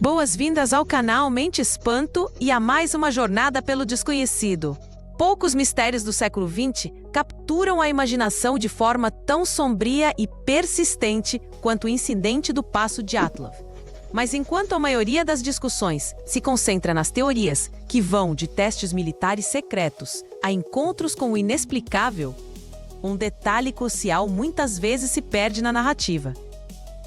Boas-vindas ao canal Mente Espanto e a mais uma jornada pelo desconhecido. Poucos mistérios do século XX capturam a imaginação de forma tão sombria e persistente quanto o incidente do Passo Dyatlov. Mas enquanto a maioria das discussões se concentra nas teorias que vão de testes militares secretos a encontros com o inexplicável, um detalhe crucial muitas vezes se perde na narrativa.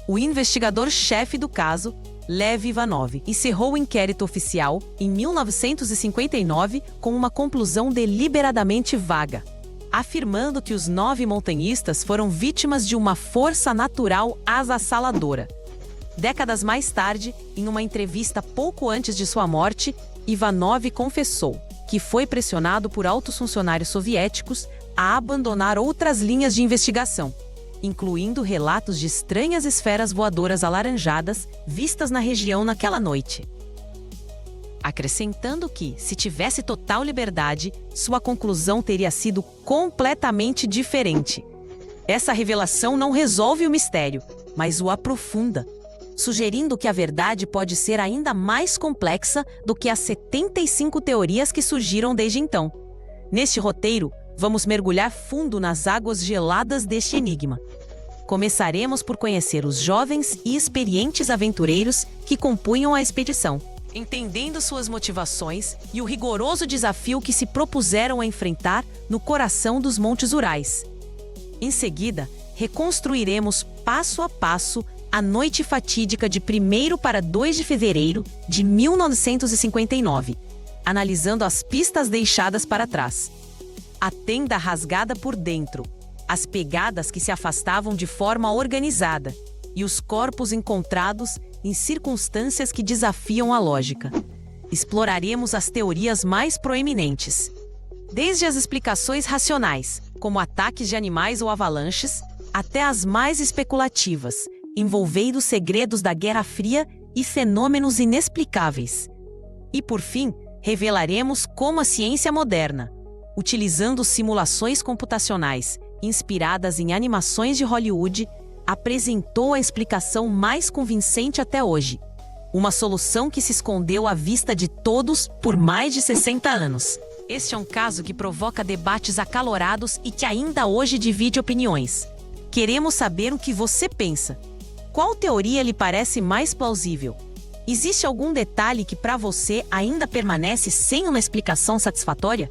O investigador-chefe do caso, Lev Ivanov, encerrou o inquérito oficial em 1959 com uma conclusão deliberadamente vaga, afirmando que os 9 montanhistas foram vítimas de uma força natural avassaladora. Décadas mais tarde, em uma entrevista pouco antes de sua morte, Ivanov confessou que foi pressionado por altos funcionários soviéticos a abandonar outras linhas de investigação, incluindo relatos de estranhas esferas voadoras alaranjadas vistas na região naquela noite. Acrescentando que, se tivesse total liberdade, sua conclusão teria sido completamente diferente. Essa revelação não resolve o mistério, mas o aprofunda, sugerindo que a verdade pode ser ainda mais complexa do que as 75 teorias que surgiram desde então. Neste roteiro, vamos mergulhar fundo nas águas geladas deste enigma. Começaremos por conhecer os jovens e experientes aventureiros que compunham a expedição, entendendo suas motivações e o rigoroso desafio que se propuseram a enfrentar no coração dos Montes Urais. Em seguida, reconstruiremos passo a passo a noite fatídica de 1º para 2 de fevereiro de 1959, analisando as pistas deixadas para trás. A tenda rasgada por dentro, as pegadas que se afastavam de forma organizada e os corpos encontrados em circunstâncias que desafiam a lógica. Exploraremos as teorias mais proeminentes, desde as explicações racionais, como ataques de animais ou avalanches, até as mais especulativas, envolvendo segredos da Guerra Fria e fenômenos inexplicáveis. E, por fim, revelaremos como a ciência moderna, utilizando simulações computacionais inspiradas em animações de Hollywood, apresentou a explicação mais convincente até hoje. Uma solução que se escondeu à vista de todos por mais de 60 anos. Este é um caso que provoca debates acalorados e que ainda hoje divide opiniões. Queremos saber o que você pensa. Qual teoria lhe parece mais plausível? Existe algum detalhe que para você ainda permanece sem uma explicação satisfatória?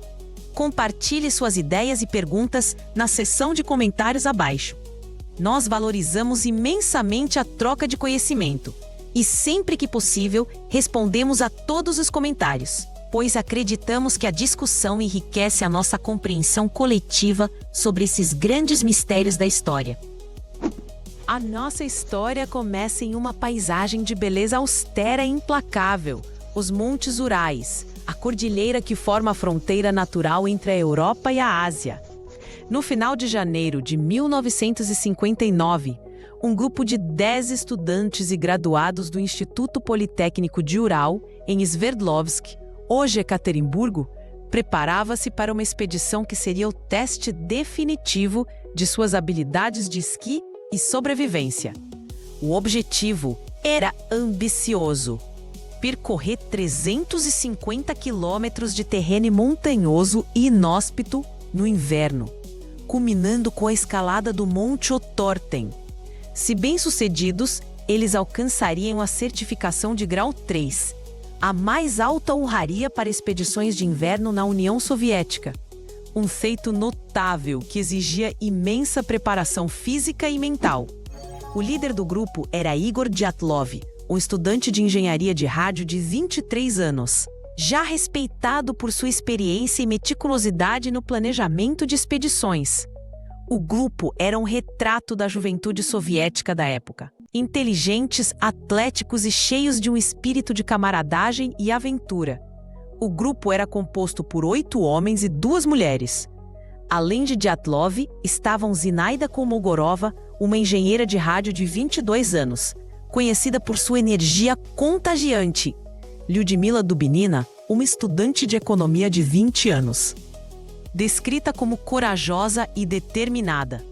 Compartilhe suas ideias e perguntas na seção de comentários abaixo. Nós valorizamos imensamente a troca de conhecimento e, sempre que possível, respondemos a todos os comentários, pois acreditamos que a discussão enriquece a nossa compreensão coletiva sobre esses grandes mistérios da história. A nossa história começa em uma paisagem de beleza austera e implacável, os Montes Urais, a cordilheira que forma a fronteira natural entre a Europa e a Ásia. No final de janeiro de 1959, um grupo de 10 estudantes e graduados do Instituto Politécnico de Ural, em Sverdlovsk, hoje Ekaterimburgo, preparava-se para uma expedição que seria o teste definitivo de suas habilidades de esqui e sobrevivência. O objetivo era ambicioso: percorrer 350 quilômetros de terreno montanhoso e inóspito no inverno, culminando com a escalada do Monte Otorten. Se bem-sucedidos, eles alcançariam a certificação de grau 3, a mais alta honraria para expedições de inverno na União Soviética. Um feito notável que exigia imensa preparação física e mental. O líder do grupo era Igor Dyatlov, um estudante de engenharia de rádio de 23 anos, já respeitado por sua experiência e meticulosidade no planejamento de expedições. O grupo era um retrato da juventude soviética da época. Inteligentes, atléticos e cheios de um espírito de camaradagem e aventura. O grupo era composto por 8 homens e 2 mulheres. Além de Dyatlov, estavam Zinaida Kolmogorova, uma engenheira de rádio de 22 anos, conhecida por sua energia contagiante. Lyudmila Dubinina, uma estudante de economia de 20 anos, descrita como corajosa e determinada.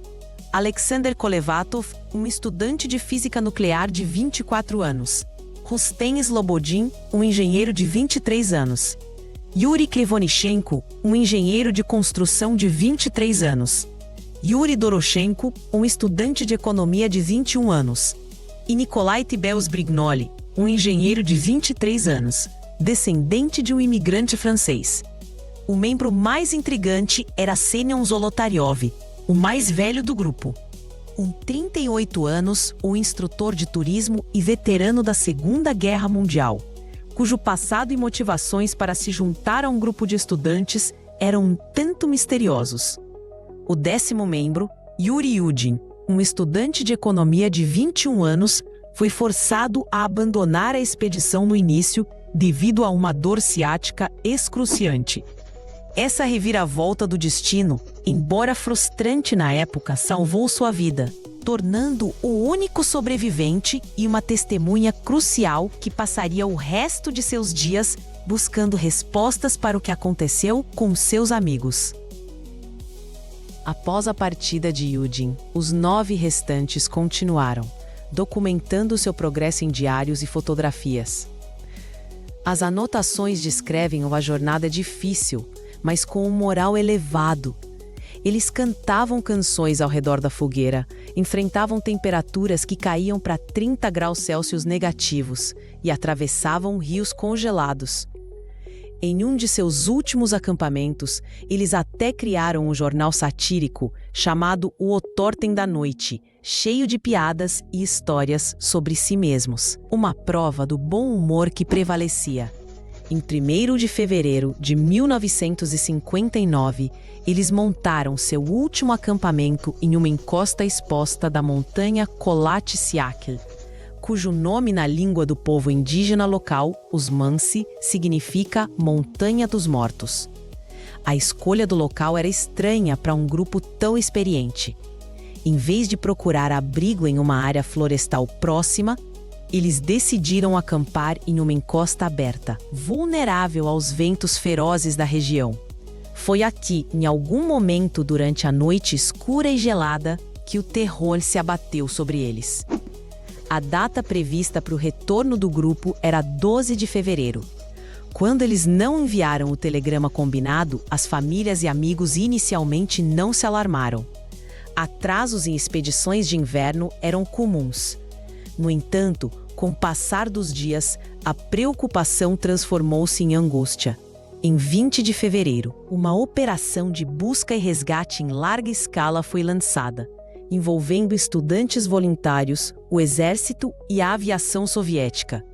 Alexander Kolevatov, um estudante de física nuclear de 24 anos, Rustem Slobodin, um engenheiro de 23 anos. Yuri Krivonichenko, um engenheiro de construção de 23 anos. Yuri Doroshenko, um estudante de economia de 21 anos. E Nikolai Tibels-Brignoli, um engenheiro de 23 anos, descendente de um imigrante francês. O membro mais intrigante era Semyon Zolotaryov, o mais velho do grupo. Com 38 anos, o instrutor de turismo e veterano da Segunda Guerra Mundial, cujo passado e motivações para se juntar a um grupo de estudantes eram um tanto misteriosos. O 10º membro, Yuri Yudin, um estudante de economia de 21 anos, foi forçado a abandonar a expedição no início devido a uma dor ciática excruciante. Essa reviravolta do destino, embora frustrante na época, salvou sua vida, tornando o único sobrevivente e uma testemunha crucial que passaria o resto de seus dias buscando respostas para o que aconteceu com seus amigos. Após a partida de Yudin, os 9 restantes continuaram, documentando seu progresso em diários e fotografias. As anotações descrevem uma jornada difícil, mas com um moral elevado. Eles cantavam canções ao redor da fogueira, enfrentavam temperaturas que caíam para 30 graus Celsius negativos e atravessavam rios congelados. Em um de seus últimos acampamentos, eles até criaram um jornal satírico chamado O Outortem da Noite, cheio de piadas e histórias sobre si mesmos. Uma prova do bom humor que prevalecia. Em 1º de fevereiro de 1959, eles montaram seu último acampamento em uma encosta exposta da montanha Kholat Syakhl, cujo nome na língua do povo indígena local, os Mansi, significa Montanha dos Mortos. A escolha do local era estranha para um grupo tão experiente. Em vez de procurar abrigo em uma área florestal próxima, eles decidiram acampar em uma encosta aberta, vulnerável aos ventos ferozes da região. Foi aqui, em algum momento durante a noite escura e gelada, que o terror se abateu sobre eles. A data prevista para o retorno do grupo era 12 de fevereiro. Quando eles não enviaram o telegrama combinado, as famílias e amigos inicialmente não se alarmaram. Atrasos em expedições de inverno eram comuns. No entanto, com o passar dos dias, a preocupação transformou-se em angústia. Em 20 de fevereiro, uma operação de busca e resgate em larga escala foi lançada, envolvendo estudantes voluntários, o exército e a aviação soviética.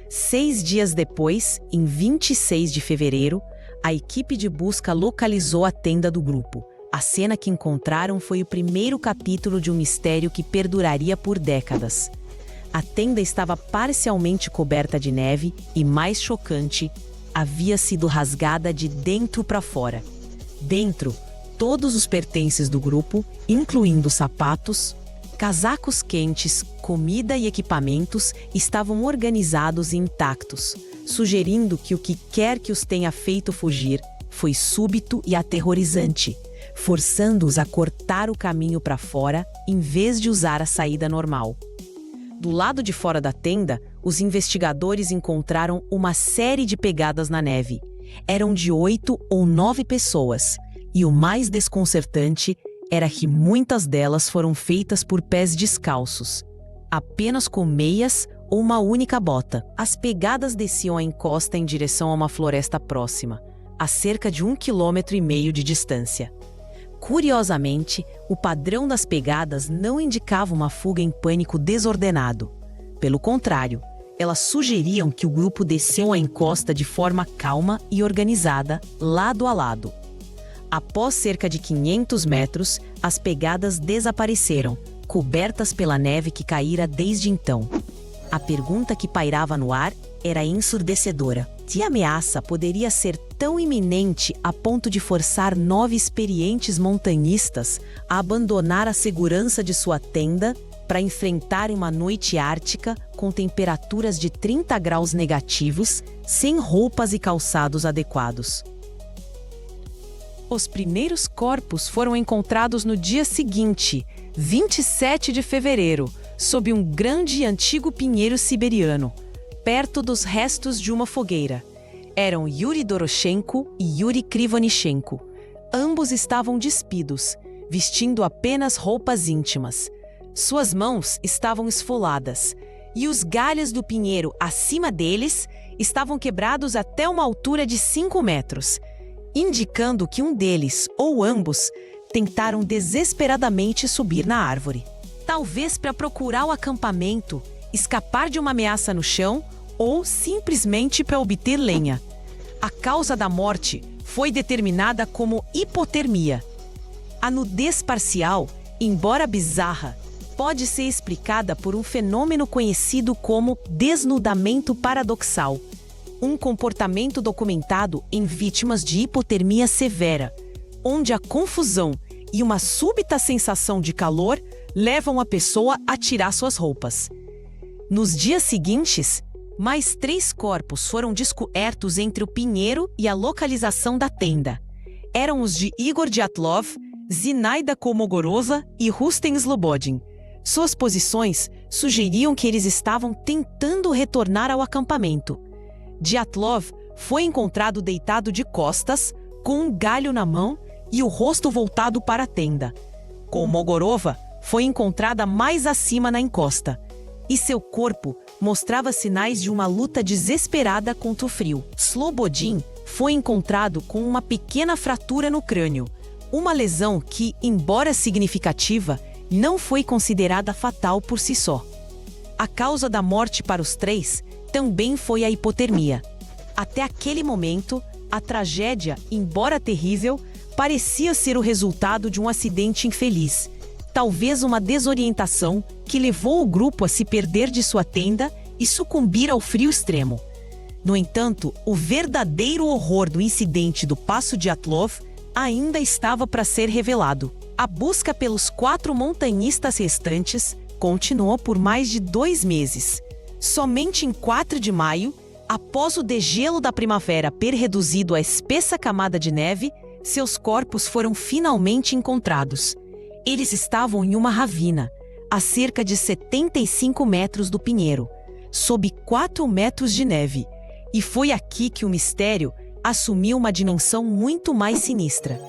6 dias depois, em 26 de fevereiro, a equipe de busca localizou a tenda do grupo. A cena que encontraram foi o primeiro capítulo de um mistério que perduraria por décadas. A tenda estava parcialmente coberta de neve e, mais chocante, havia sido rasgada de dentro para fora. Dentro, todos os pertences do grupo, incluindo sapatos, casacos quentes, comida e equipamentos, estavam organizados e intactos, sugerindo que o que quer que os tenha feito fugir foi súbito e aterrorizante, forçando-os a cortar o caminho para fora em vez de usar a saída normal. Do lado de fora da tenda, os investigadores encontraram uma série de pegadas na neve. Eram de 8 ou 9 pessoas, e o mais desconcertante era que muitas delas foram feitas por pés descalços, apenas com meias ou uma única bota. As pegadas desciam a encosta em direção a uma floresta próxima, a cerca de 1,5 km de distância. Curiosamente, o padrão das pegadas não indicava uma fuga em pânico desordenado. Pelo contrário, elas sugeriam que o grupo desceu a encosta de forma calma e organizada, lado a lado. Após cerca de 500 metros, as pegadas desapareceram, cobertas pela neve que caíra desde então. A pergunta que pairava no ar era ensurdecedora. Se a ameaça poderia ser tão iminente a ponto de forçar 9 experientes montanhistas a abandonar a segurança de sua tenda para enfrentar uma noite ártica com temperaturas de 30 graus negativos, sem roupas e calçados adequados. Os primeiros corpos foram encontrados no dia seguinte, 27 de fevereiro, sob um grande e antigo pinheiro siberiano, perto dos restos de uma fogueira. Eram Yuri Doroshenko e Yuri Krivonichenko. Ambos estavam despidos, vestindo apenas roupas íntimas. Suas mãos estavam esfoladas, e os galhos do pinheiro acima deles estavam quebrados até uma altura de 5 metros, indicando que um deles, ou ambos, tentaram desesperadamente subir na árvore. Talvez para procurar o acampamento, escapar de uma ameaça no chão ou simplesmente para obter lenha. A causa da morte foi determinada como hipotermia. A nudez parcial, embora bizarra, pode ser explicada por um fenômeno conhecido como desnudamento paradoxal, um comportamento documentado em vítimas de hipotermia severa, onde a confusão e uma súbita sensação de calor levam a pessoa a tirar suas roupas. Nos dias seguintes, mais 3 corpos foram descobertos entre o pinheiro e a localização da tenda. Eram os de Igor Dyatlov, Zinaida Kolmogorova e Rustem Slobodin. Suas posições sugeriam que eles estavam tentando retornar ao acampamento. Dyatlov foi encontrado deitado de costas, com um galho na mão e o rosto voltado para a tenda. Kolmogorova foi encontrada mais acima na encosta, e seu corpo mostrava sinais de uma luta desesperada contra o frio. Slobodin foi encontrado com uma pequena fratura no crânio, uma lesão que, embora significativa, não foi considerada fatal por si só. A causa da morte para os 3 também foi a hipotermia. Até aquele momento, a tragédia, embora terrível, parecia ser o resultado de um acidente infeliz. Talvez uma desorientação que levou o grupo a se perder de sua tenda e sucumbir ao frio extremo. No entanto, o verdadeiro horror do incidente do Passo Dyatlov ainda estava para ser revelado. A busca pelos 4 montanhistas restantes continuou por mais de 2 meses. Somente em 4 de maio, após o degelo da primavera ter reduzido a espessa camada de neve, seus corpos foram finalmente encontrados. Eles estavam em uma ravina, a cerca de 75 metros do pinheiro, sob 4 metros de neve. E foi aqui que o mistério assumiu uma dimensão muito mais sinistra.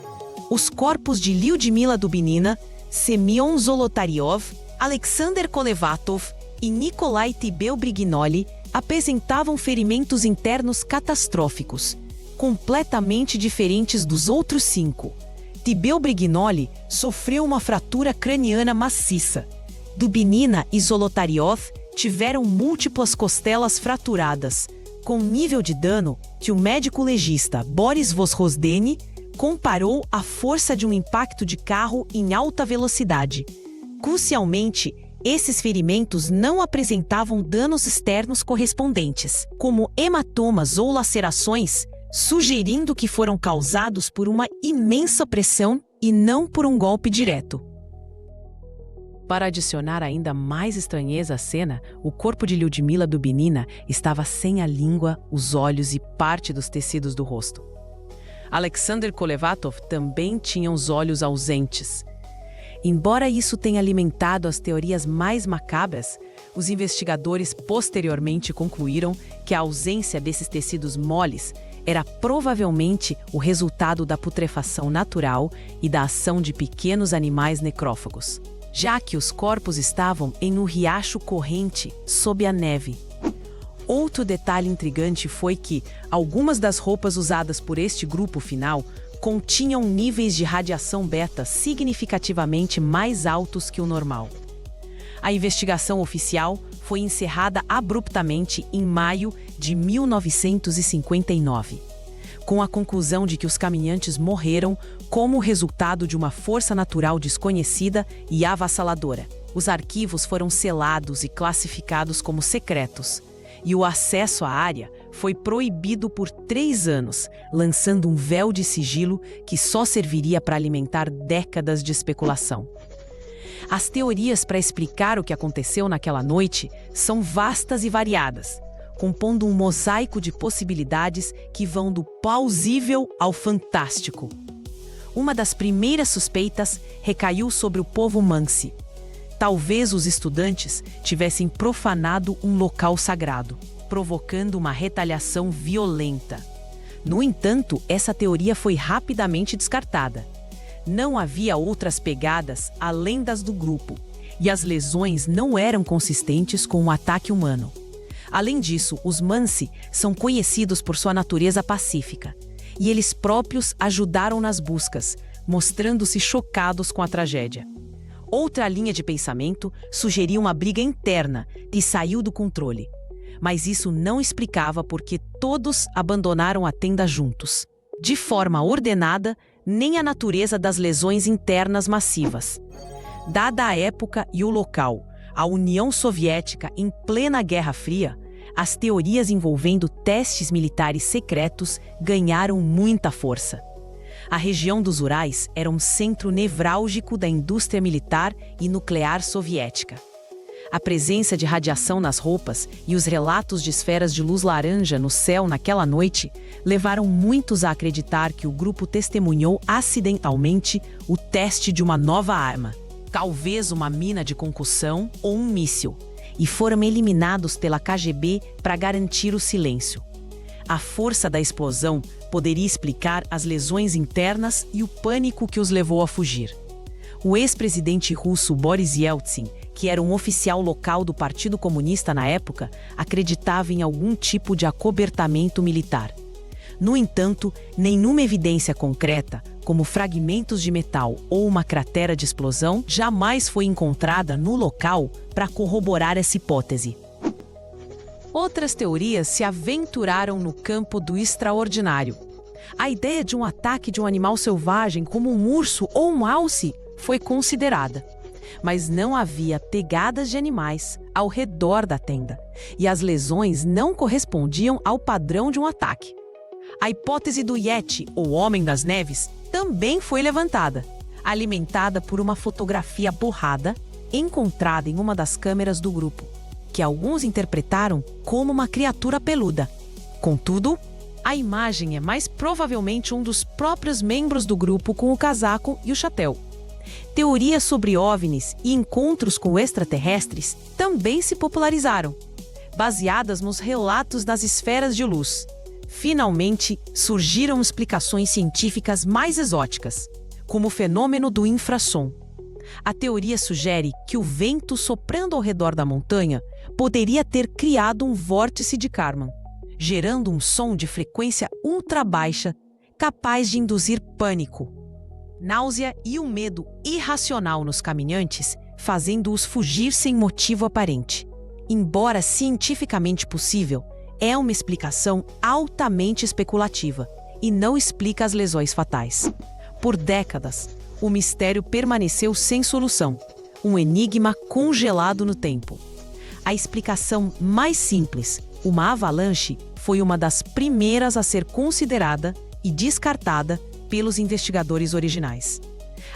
Os corpos de Lyudmila Dubinina, Semyon Zolotaryov, Alexander Kolevatov e Nikolai Tibel-Brignoli apresentavam ferimentos internos catastróficos, completamente diferentes dos outros 5. Tibel-Brignoli sofreu uma fratura craniana maciça. Dubinina e Zolotaryov tiveram múltiplas costelas fraturadas, com nível de dano que o médico legista Boris Vozrozdeny comparou à força de um impacto de carro em alta velocidade. Crucialmente, esses ferimentos não apresentavam danos externos correspondentes, como hematomas ou lacerações, sugerindo que foram causados por uma imensa pressão e não por um golpe direto. Para adicionar ainda mais estranheza à cena, o corpo de Lyudmila Dubinina estava sem a língua, os olhos e parte dos tecidos do rosto. Alexander Kolevatov também tinha os olhos ausentes. Embora isso tenha alimentado as teorias mais macabras, os investigadores posteriormente concluíram que a ausência desses tecidos moles era provavelmente o resultado da putrefação natural e da ação de pequenos animais necrófagos, já que os corpos estavam em um riacho corrente sob a neve. Outro detalhe intrigante foi que algumas das roupas usadas por este grupo final continham níveis de radiação beta significativamente mais altos que o normal. A investigação oficial foi encerrada abruptamente em maio de 1959, com a conclusão de que os caminhantes morreram como resultado de uma força natural desconhecida e avassaladora. Os arquivos foram selados e classificados como secretos, e o acesso à área foi proibido por 3 anos, lançando um véu de sigilo que só serviria para alimentar décadas de especulação. As teorias para explicar o que aconteceu naquela noite são vastas e variadas, compondo um mosaico de possibilidades que vão do plausível ao fantástico. Uma das primeiras suspeitas recaiu sobre o povo Mansi. Talvez os estudantes tivessem profanado um local sagrado. provocando uma retaliação violenta. No entanto, essa teoria foi rapidamente descartada. Não havia outras pegadas além das do grupo, e as lesões não eram consistentes com o ataque humano. Além disso, os Mansi são conhecidos por sua natureza pacífica, e eles próprios ajudaram nas buscas, mostrando-se chocados com a tragédia. Outra linha de pensamento sugeria uma briga interna e saiu do controle. Mas isso não explicava por que todos abandonaram a tenda juntos, de forma ordenada, nem a natureza das lesões internas massivas. Dada a época e o local, a União Soviética em plena Guerra Fria, as teorias envolvendo testes militares secretos ganharam muita força. A região dos Urais era um centro nevrálgico da indústria militar e nuclear soviética. A presença de radiação nas roupas e os relatos de esferas de luz laranja no céu naquela noite levaram muitos a acreditar que o grupo testemunhou acidentalmente o teste de uma nova arma, talvez uma mina de concussão ou um míssil, e foram eliminados pela KGB para garantir o silêncio. A força da explosão poderia explicar as lesões internas e o pânico que os levou a fugir. O ex-presidente russo Boris Yeltsin, que era um oficial local do Partido Comunista na época, acreditava em algum tipo de acobertamento militar. No entanto, nenhuma evidência concreta, como fragmentos de metal ou uma cratera de explosão, jamais foi encontrada no local para corroborar essa hipótese. Outras teorias se aventuraram no campo do extraordinário. A ideia de um ataque de um animal selvagem, como um urso ou um alce, foi considerada. Mas não havia pegadas de animais ao redor da tenda, e as lesões não correspondiam ao padrão de um ataque. A hipótese do Yeti, ou Homem das Neves, também foi levantada, alimentada por uma fotografia borrada encontrada em uma das câmeras do grupo, que alguns interpretaram como uma criatura peluda. Contudo, a imagem é mais provavelmente um dos próprios membros do grupo com o casaco e o chapéu. Teorias sobre OVNIs e encontros com extraterrestres também se popularizaram, baseadas nos relatos das esferas de luz. Finalmente, surgiram explicações científicas mais exóticas, como o fenômeno do infrassom. A teoria sugere que o vento soprando ao redor da montanha poderia ter criado um vórtice de Kármán, gerando um som de frequência ultra baixa capaz de induzir pânico, náusea e um medo irracional nos caminhantes, fazendo-os fugir sem motivo aparente. Embora cientificamente possível, é uma explicação altamente especulativa e não explica as lesões fatais. Por décadas, o mistério permaneceu sem solução, um enigma congelado no tempo. A explicação mais simples, uma avalanche, foi uma das primeiras a ser considerada e descartada pelos investigadores originais.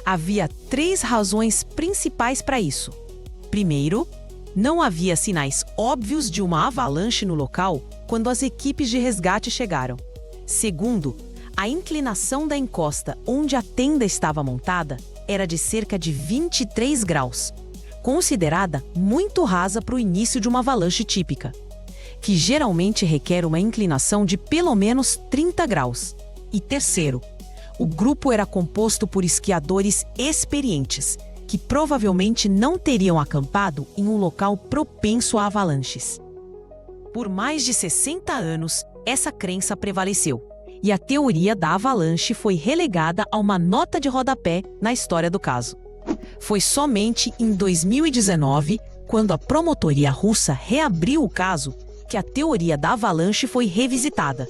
Havia 3 razões principais para isso. Primeiro, não havia sinais óbvios de uma avalanche no local quando as equipes de resgate chegaram. Segundo, a inclinação da encosta onde a tenda estava montada era de cerca de 23 graus, considerada muito rasa para o início de uma avalanche típica, que geralmente requer uma inclinação de pelo menos 30 graus. E terceiro, o grupo era composto por esquiadores experientes, que provavelmente não teriam acampado em um local propenso a avalanches. Por mais de 60 anos, essa crença prevaleceu, e a teoria da avalanche foi relegada a uma nota de rodapé na história do caso. Foi somente em 2019, quando a promotoria russa reabriu o caso, que a teoria da avalanche foi revisitada.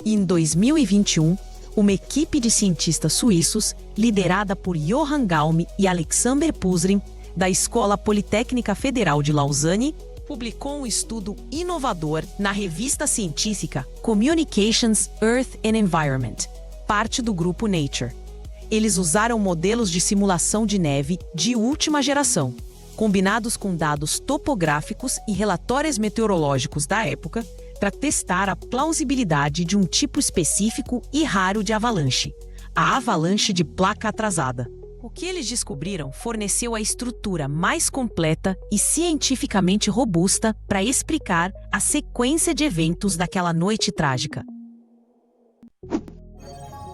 E em 2021, uma equipe de cientistas suíços, liderada por Johann Gaume e Alexander Puzrin, da Escola Politécnica Federal de Lausanne, publicou um estudo inovador na revista científica Communications, Earth and Environment, parte do grupo Nature. Eles usaram modelos de simulação de neve de última geração, combinados com dados topográficos e relatórios meteorológicos da época, para testar a plausibilidade de um tipo específico e raro de avalanche, a avalanche de placa atrasada. O que eles descobriram forneceu a estrutura mais completa e cientificamente robusta para explicar a sequência de eventos daquela noite trágica.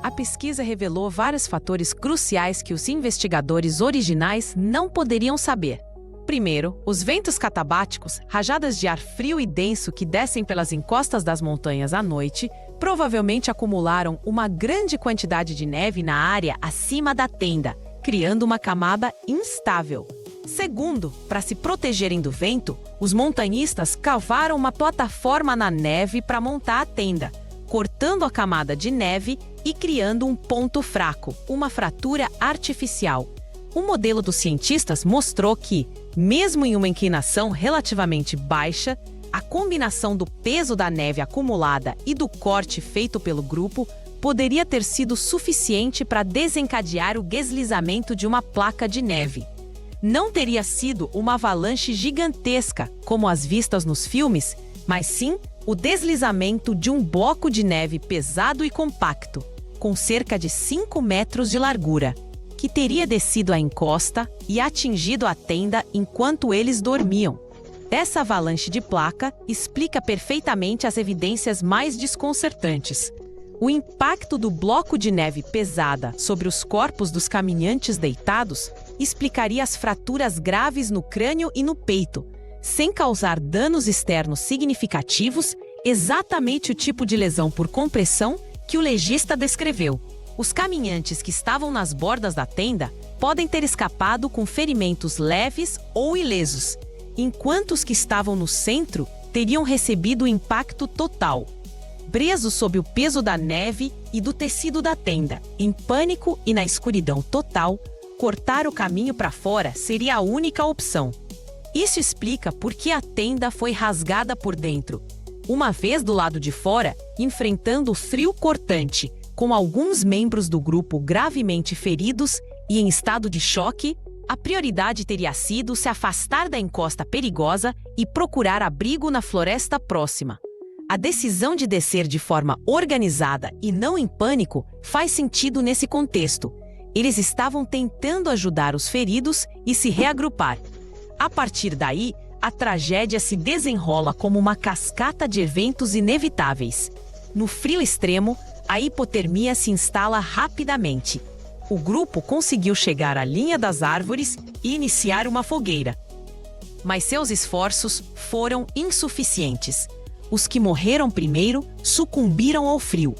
A pesquisa revelou vários fatores cruciais que os investigadores originais não poderiam saber. Primeiro, os ventos catabáticos, rajadas de ar frio e denso que descem pelas encostas das montanhas à noite, provavelmente acumularam uma grande quantidade de neve na área acima da tenda, criando uma camada instável. Segundo, para se protegerem do vento, os montanhistas cavaram uma plataforma na neve para montar a tenda, cortando a camada de neve e criando um ponto fraco, uma fratura artificial. O modelo dos cientistas mostrou que, mesmo em uma inclinação relativamente baixa, a combinação do peso da neve acumulada e do corte feito pelo grupo poderia ter sido suficiente para desencadear o deslizamento de uma placa de neve. Não teria sido uma avalanche gigantesca, como as vistas nos filmes, mas sim o deslizamento de um bloco de neve pesado e compacto, com cerca de 5 metros de largura, que teria descido a encosta e atingido a tenda enquanto eles dormiam. Essa avalanche de placa explica perfeitamente as evidências mais desconcertantes. O impacto do bloco de neve pesada sobre os corpos dos caminhantes deitados explicaria as fraturas graves no crânio e no peito, sem causar danos externos significativos, exatamente o tipo de lesão por compressão que o legista descreveu. Os caminhantes que estavam nas bordas da tenda podem ter escapado com ferimentos leves ou ilesos, enquanto os que estavam no centro teriam recebido o impacto total. Presos sob o peso da neve e do tecido da tenda, em pânico e na escuridão total, cortar o caminho para fora seria a única opção. Isso explica por que a tenda foi rasgada por dentro. Uma vez do lado de fora, enfrentando o frio cortante, com alguns membros do grupo gravemente feridos e em estado de choque, a prioridade teria sido se afastar da encosta perigosa e procurar abrigo na floresta próxima. A decisão de descer de forma organizada e não em pânico faz sentido nesse contexto. Eles estavam tentando ajudar os feridos e se reagrupar. A partir daí, a tragédia se desenrola como uma cascata de eventos inevitáveis. No frio extremo, a hipotermia se instala rapidamente. O grupo conseguiu chegar à linha das árvores e iniciar uma fogueira. Mas seus esforços foram insuficientes. Os que morreram primeiro sucumbiram ao frio.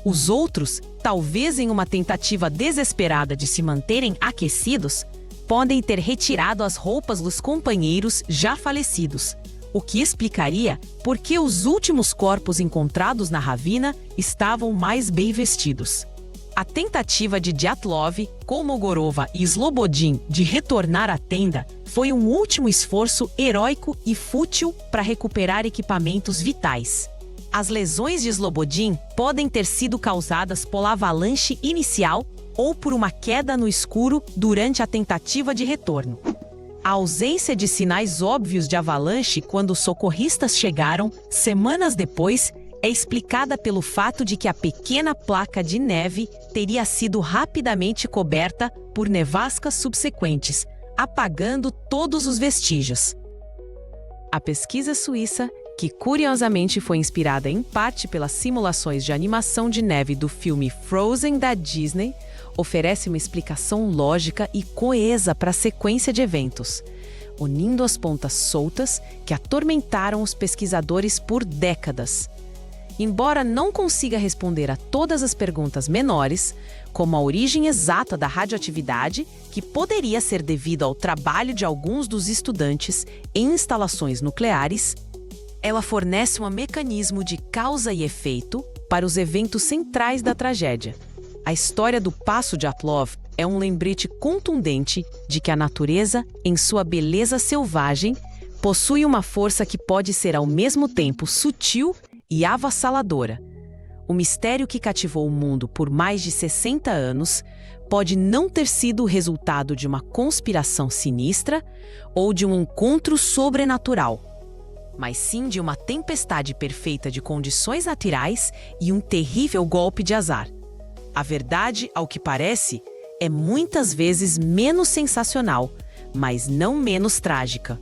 Os outros, talvez em uma tentativa desesperada de se manterem aquecidos, podem ter retirado as roupas dos companheiros já falecidos, o que explicaria por que os últimos corpos encontrados na ravina estavam mais bem vestidos. A tentativa de Dyatlov, Kolmogorova e Slobodin de retornar à tenda foi um último esforço heróico e fútil para recuperar equipamentos vitais. As lesões de Slobodin podem ter sido causadas pela avalanche inicial ou por uma queda no escuro durante a tentativa de retorno. A ausência de sinais óbvios de avalanche quando os socorristas chegaram, semanas depois, é explicada pelo fato de que a pequena placa de neve teria sido rapidamente coberta por nevascas subsequentes, apagando todos os vestígios. A pesquisa suíça, que curiosamente foi inspirada em parte pelas simulações de animação de neve do filme Frozen da Disney, oferece uma explicação lógica e coesa para a sequência de eventos, unindo as pontas soltas que atormentaram os pesquisadores por décadas. Embora não consiga responder a todas as perguntas menores, como a origem exata da radioatividade, que poderia ser devido ao trabalho de alguns dos estudantes em instalações nucleares, ela fornece um mecanismo de causa e efeito para os eventos centrais da tragédia. A história do Passo Dyatlov é um lembrete contundente de que a natureza, em sua beleza selvagem, possui uma força que pode ser ao mesmo tempo sutil e avassaladora. O mistério que cativou o mundo por mais de 60 anos pode não ter sido o resultado de uma conspiração sinistra ou de um encontro sobrenatural, mas sim de uma tempestade perfeita de condições naturais e um terrível golpe de azar. A verdade, ao que parece, é muitas vezes menos sensacional, mas não menos trágica.